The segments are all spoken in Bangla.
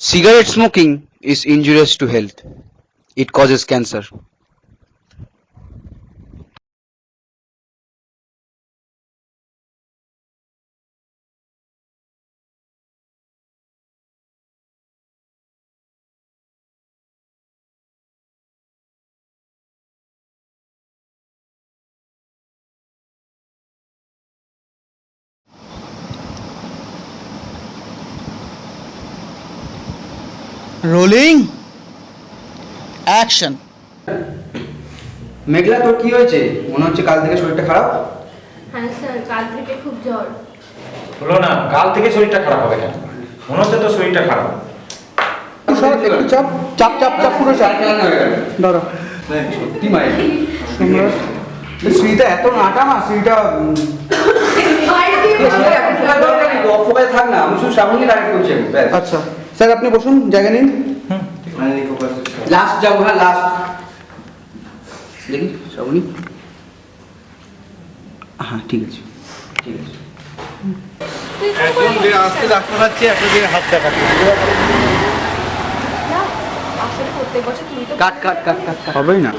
Cigarette smoking is injurious to health. It causes cancer. Rolling action. Meghla, তোর কি হয়েছে? মনে হচ্ছে কাল থেকে শরীরটা খারাপ। হ্যাঁ স্যার, কাল থেকে খুব জ্বর। হলো না, কাল থেকে শরীরটা খারাপ হবে কেন? মনে হচ্ছে তো শরীরটা খারাপ। একটু চাপ চাপ চাপ চাপ পুরো চাপ ধরো। সত্যি মায়ের শ্রীটা এত নাটা না, শ্রীটা অফোকাল থাক না, আমি শুধু শ্রাবণী ডাইরেক্ট করছি। আচ্ছা স্যার, আপনি বসুন, জায়গা নিন। লাস্ট যাবো, হ্যাঁ লাস্ট দেখি শ্রাবণী। হ্যাঁ ঠিক আছে ঠিক আছে। একজন যে আসতে ডাক্তার পাচ্ছে, একটা দিকে হাত দেখাচ্ছে। আসলে প্রত্যেক বছর তুমি তো কাট কাট কাট কাট কাট হবেই না।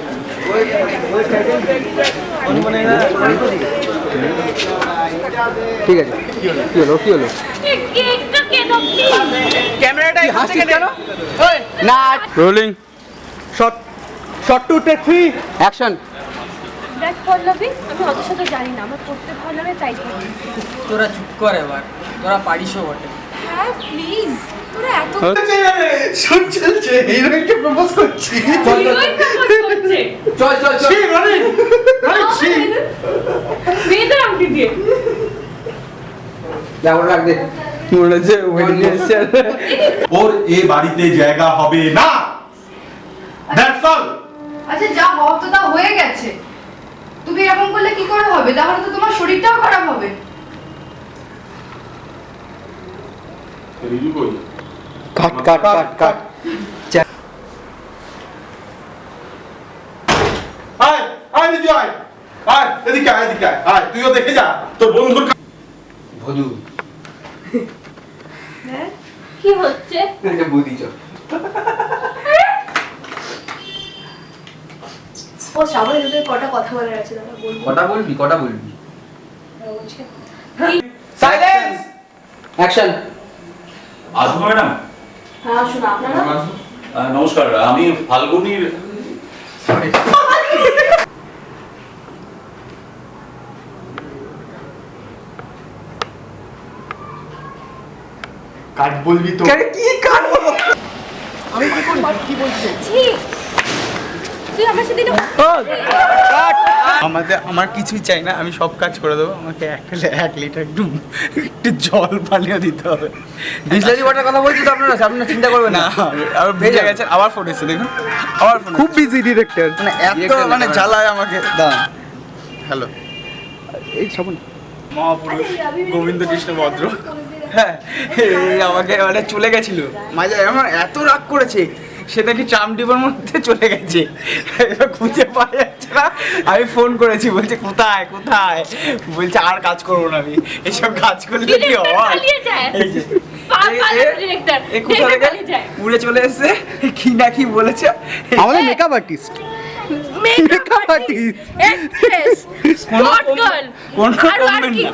ঠিক আছে, কি হলো কি হলো? কেকটা কেন ক্যামেরাটা হাসছিস কেন? না, rolling, shot shot two take 3 action. দেখ পল্লবী, আমি অত শত জানি না, আমার পড়তে ভালো লাগে তাই করি। তোরা চুপ কর এবার, তোরা পারিসও বটে। হ্যাঁ প্লিজ, তোরা এত শুট চলছে, হিরোইনকে প্রপোজ করছি। হিরোইন প্রপোজ করছে। চল চল চল। মেয়েদের আংটি দিয়ে যাও রাখ দে। মনে হচ্ছে ওয়েডিং এসেছে। ওর এ বাড়িতে জায়গা হবে না। That's all. আচ্ছা, যা হওয়ার তো তা হয়ে গেছে। তুমি এরকম করলে কি করে হবে? তাহলে তো তোমার শরীরটাও খারাপ হবে। কাট কাট কাট কাট। আয় আয় দিদি, আয় আয় এদিকে, আয় এদিকে, আয় তুইও দেখে যা তোর বন্ধুর। ভদু কি হচ্ছে? এটা বুদ্ধি চল। ও শ্রাবণী, তোদের কটা কথা বলার আছে দাদা বলবো। কটা বলবি কটা বলবি? Silence action. আসবো ম্যাডাম। হ্যাঁ শোনো, আপনারা নমস্কার, আমি ফাল্গুনির। কাট বলবি তো? কি কাট বলবো? আমি কি করব? কি বলছিস? ছি, তুই আমার সাথে এটা আমার কিছুই চাই না, আমি সব কাজ করে দেবো। আমাকে 1 লিটার একটু জল পানিও দিতে হবে। বিসলারি ওয়াটার কথা বলছি তো আপনারা, আপনারা চিন্তা করবেন না, না। আর ভেজে গেছে, আবার ফোন এসেছে, দেখুন আবার ফোন। খুব বিজি ডিরেক্টর, মানে এত মানে জ্বালায় আমাকে। দাঁড়ান, হ্যালো, এই শ্রাবণ মহাপুরুষ গোবিন্দ কৃষ্ণ ভদ্র, হ্যাঁ, এই আমাকে মানে চলে গেছিল মাঝে, আমার এত রাগ করেছে, সে নাকি ট্রাম ডিপোর মধ্যে চলে গেছে, এবার খুঁজে পাওয়া যাচ্ছে না। আমি ফোন করেছি, বলছে কোথায় কোথায়, বলছে আর কাজ করবো না আমি, এসব কাজ করলে কি হয়। এই যে এ কোথা থেকে উড়ে চলে এসছে, কি না কি বলেছে। আমাদের makeup artist. Makeup artist, actress, spot girl, কোনো কমেন্ট না,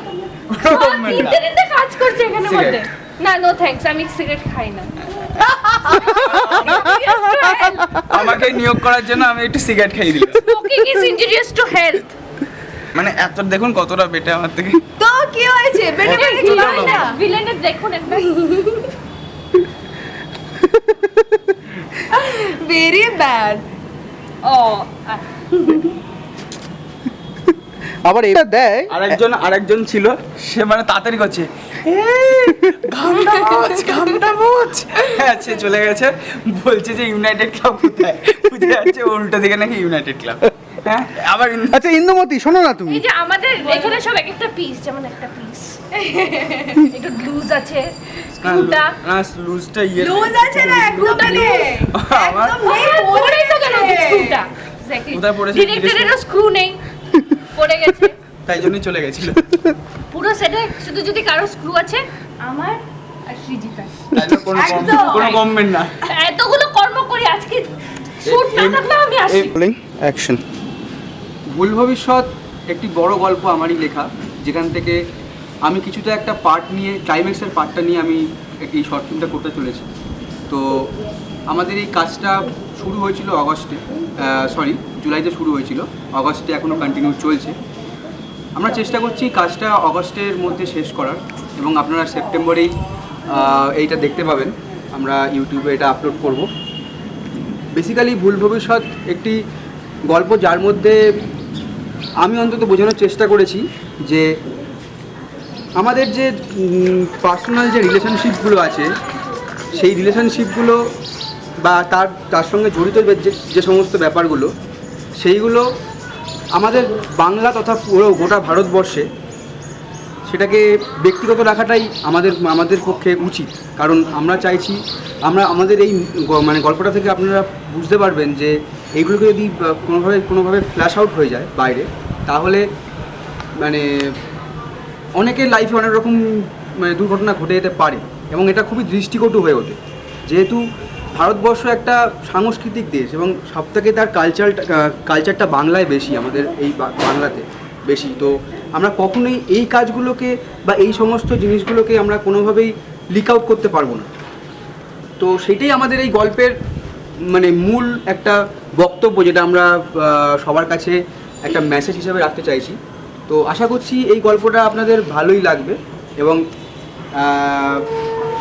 কোনো কমেন্ট না। ইন্টারনেটে কাজ করছে এখানে Cigarette. মধ্যে। না, নো থ্যাঙ্কস, আমি সিগারেট খাই না। আমাকে নিয়োগ করার জন্য আমি একটু সিগারেট খাইয়ে দিলাম। Smoking is injurious to health. মানে এত দেখুন কতটা বেটে আমার থেকে। তো কি হয়েছে? বেটে বেটে কি হয় না? ভিলেনের দেখুন একটা। Very bad. ও আবার এটা দেয়। আরেকজন ছিল, সে মানে তাড়াতাড়ি করছে, ঘামটা বোঝ। হ্যাঁ, সে চলে গেছে, বলছে যে ইউনাইটেড ক্লাব কোথায়, বুঝে যাচ্ছে উল্টো দিকে নাকি ইউনাইটেড ক্লাব। হ্যাঁ, আবার আচ্ছা ইন্দুমতি, শোনো না তুমি। এই যে আমাদের এখানে সব এক একটা পিস, যেমন একটা পিস একটু লুজ আছে, স্ক্রুটা লুজটা ইয়ে লুজ আছে না, একদম নেই। আমার একদম নেই, পড়েই তো গেল স্ক্রুটা। কোথায় পড়েছে? ডিরেক্টরেরও স্ক্রু নেই, পড়ে গেছে, তাই জন্যই চলে গেছিল। পুরো সেটে শুধু যদি কারো স্ক্রু আছে, আমার আর সৃজিতা। কোনো কমেন্ট না। এতগুলো কর্ম করি আজকে শুট না থাকলে আমি আসি। অ্যাকশন। ভুল ভবিষ্যৎ একটি বড় গল্প আমারই লেখা, যেখান থেকে আমি কিছুটা একটা পার্ট নিয়ে, ক্লাইম্যাক্সের পার্টটা নিয়ে আমি এই শর্ট ফিল্মটা করতে চলেছি। তো আমাদের এই কাজটা শুরু হয়েছিল অগস্টে, জুলাইতে শুরু হয়েছিল, অগস্টে এখনও কন্টিনিউ চলছে। আমরা চেষ্টা করছি কাজটা অগস্টের মধ্যে শেষ করার, এবং আপনারা সেপ্টেম্বরেই এইটা দেখতে পাবেন। আমরা ইউটিউবে এটা আপলোড করব। বেসিক্যালি ভুল ভবিষ্যৎ একটি গল্প, যার মধ্যে আমি অন্তত বোঝানোর চেষ্টা করেছি যে আমাদের যে পার্সোনাল যে রিলেশনশিপগুলো আছে, সেই রিলেশনশিপগুলো বা তার সঙ্গে জড়িত যে সমস্ত ব্যাপারগুলো, সেইগুলো আমাদের বাংলা তথা পুরো গোটা ভারতবর্ষে সেটাকে ব্যক্তিগত রাখাটাই আমাদের পক্ষে উচিত। কারণ আমরা চাইছি, আমাদের এই গল্পটা থেকে আপনারা বুঝতে পারবেন যে এইগুলোকে যদি কোনোভাবে ফ্ল্যাশ আউট হয়ে যায় বাইরে, তাহলে অনেকের লাইফে অনেক রকম দুর্ঘটনা ঘটে যেতে পারে, এবং এটা খুবই দৃষ্টিকটু হয়ে ওঠে। যেহেতু ভারতবর্ষ একটা সাংস্কৃতিক দেশ, এবং সবথেকে তার কালচারটা বাংলায় বেশি, আমাদের এই বাংলাতে বেশি। তো আমরা কখনোই এই কাজগুলোকে বা এই সমস্ত জিনিসগুলোকে আমরা কোনোভাবেই লিক আউট করতে পারবো না। তো সেটাই আমাদের এই গল্পের মূল একটা বক্তব্য, যেটা আমরা সবার কাছে একটা মেসেজ হিসেবে রাখতে চাইছি। তো আশা করছি এই গল্পটা আপনাদের ভালোই লাগবে, এবং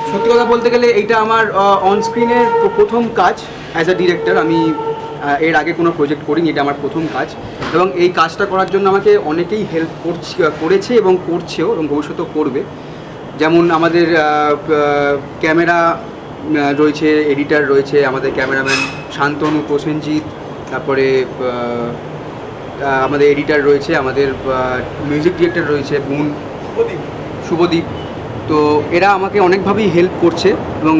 সত্যি কথা বলতে গেলে এইটা আমার অনস্ক্রিনের প্রথম কাজ অ্যাজ আ ডিরেক্টর। আমি এর আগে কোনো প্রজেক্ট করিনি, এটা আমার প্রথম কাজ, এবং এই কাজটা করার জন্য আমাকে অনেকেই হেল্প করেছে এবং করছেও, এবং ভবিষ্যতেও করবে। যেমন আমাদের ক্যামেরা রয়েছে, এডিটার রয়েছে, আমাদের ক্যামেরাম্যান শান্তনু প্রসেনজিৎ, তারপরে আমাদের এডিটার রয়েছে, আমাদের মিউজিক ডিরেক্টর রয়েছে শুভদীপ। তো এরা আমাকে অনেকভাবেই হেল্প করছে এবং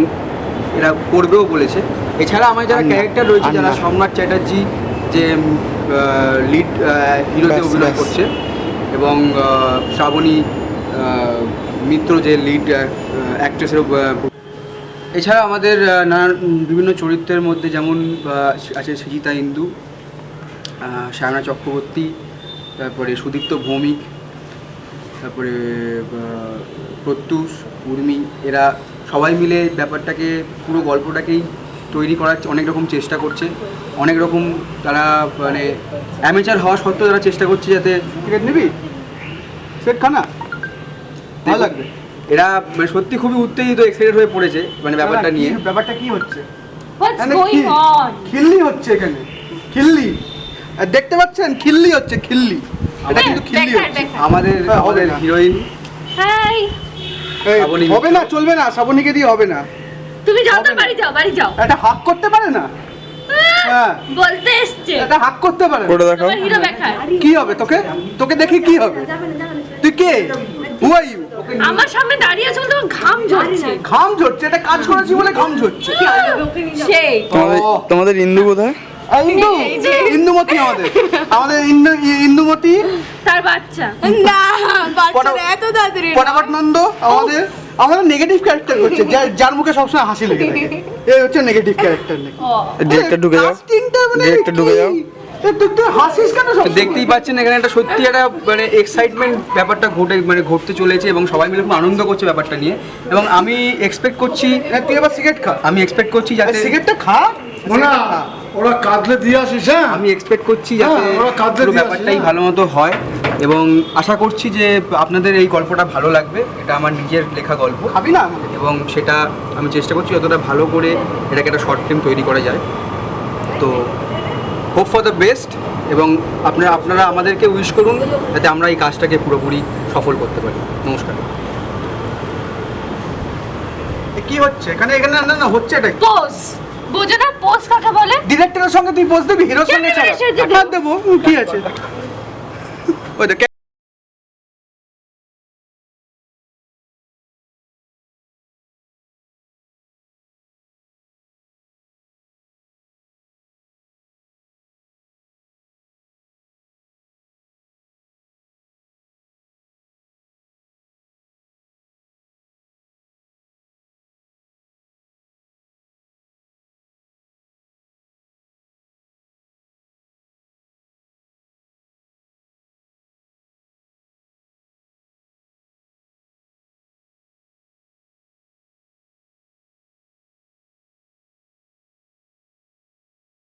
এরা করবেও বলেছে। এছাড়া আমার যারা ক্যারেক্টার রয়েছে, যারা সম্রাট চ্যাটার্জি যে লিড হিরোতে অভিনয় করছে, এবং শ্রাবণী মিত্র যে লিড অ্যাক্ট্রেসের। এছাড়া আমাদের নানান বিভিন্ন চরিত্রের মধ্যে যেমন আছে সৃজিতা ইন্দু, সায়না চক্রবর্তী, তারপরে সুদীপ্ত ভৌমিক, তারপরে প্রত্যুষ, উর্মি। এরা সবাই মিলে ব্যাপারটাকে, পুরো গল্পটাকেই তৈরি করার অনেক রকম চেষ্টা করছে। অনেক রকম তারা অ্যামেচার হওয়া সত্ত্বেও তারা চেষ্টা করছে যাতে টিকিট নিবি সেট খানা ভালো লাগবে। এরা সত্যি খুবই উত্তেজিত, এক্সাইটেড হয়ে পড়েছে ব্যাপারটা নিয়ে। ব্যাপারটা কি হচ্ছে? খিল্লি হচ্ছে এখানে, খিল্লি দেখতে পাচ্ছেন? খিল্লি হচ্ছে, খিল্লি। এটা কিন্তু খিল্লি হচ্ছে। আমাদের হিরোইন হবে না, চলবে না, শ্রাবণীকে দিয়ে হবে না। তুমি যাও তো, বাড়ি যাও। এটা হাক করতে পারে না, বলতে এসছে এটা হাক করতে পারে। তোমার হিরো দেখায় কি হবে? তোকে দেখে কি হবে? তুই কে? হু আর ইউ? আমার সামনে দাঁড়িয়ে আছো, তোমার ঘাম ঝরছে। ঘাম ঝরছে? এটা কাজ করেছি বলে ঘাম ঝরছে। সেই তোমাদের ইন্দু কোথায়? ইন্দুমতি, আমাদের ইন্দুমতি তার বাচ্চা না, বাচ্চারা এত তাড়াতাড়ি পটাপট নন্দ আমাদের নেগেটিভ ক্যারেক্টার করছে, যার মুখে সবসময় হাসি লেগে থাকে। এই হচ্ছে নেগেটিভ ক্যারেক্টার নাকি? ডিরেক্টর ঢুকে যাও, ডিরেক্টর ঢুকে যাও। দেখতেই পাচ্ছেন এখানে একটা সত্যি একটা এক্সাইটমেন্ট ব্যাপারটা ঘটতে চলেছে, এবং সবাই মিলে খুব আনন্দ করছে ব্যাপারটা নিয়ে। এবং আমি এক্সপেক্ট করছি, তুই এবার সিগারেট খা, আমি এক্সপেক্ট করছি যাতে সিগারেটটা খা, ওরা কাঁদলে দিয়ে আসিস। হ্যাঁ, আমি এক্সপেক্ট করছি যাতে পুরো ব্যাপারটাই ভালো মতো হয়, এবং আশা করছি যে আপনাদের এই গল্পটা ভালো লাগবে। এটা আমার নিজের লেখা গল্প, খাবি না, এবং সেটা আমি চেষ্টা করছি যতটা ভালো করে এটাকে একটা শর্ট ফিল্ম তৈরি করা যায়। তো হোপ ফর দ্য বেস্ট, এবং আপনারা আমাদেরকে উইশ করুন যাতে আমরা এই কাজটাকে পুরোপুরি সফল করতে পারি। নমস্কার। কি হচ্ছে এখানে? না হচ্ছে এটা পোজ বোঝো না? পোজ কাকে বলে? ডিরেক্টরের সঙ্গে তুই পোজ দিবি, হিরোর সঙ্গে ছাড়া দেবো কি আছে? ওই দেখ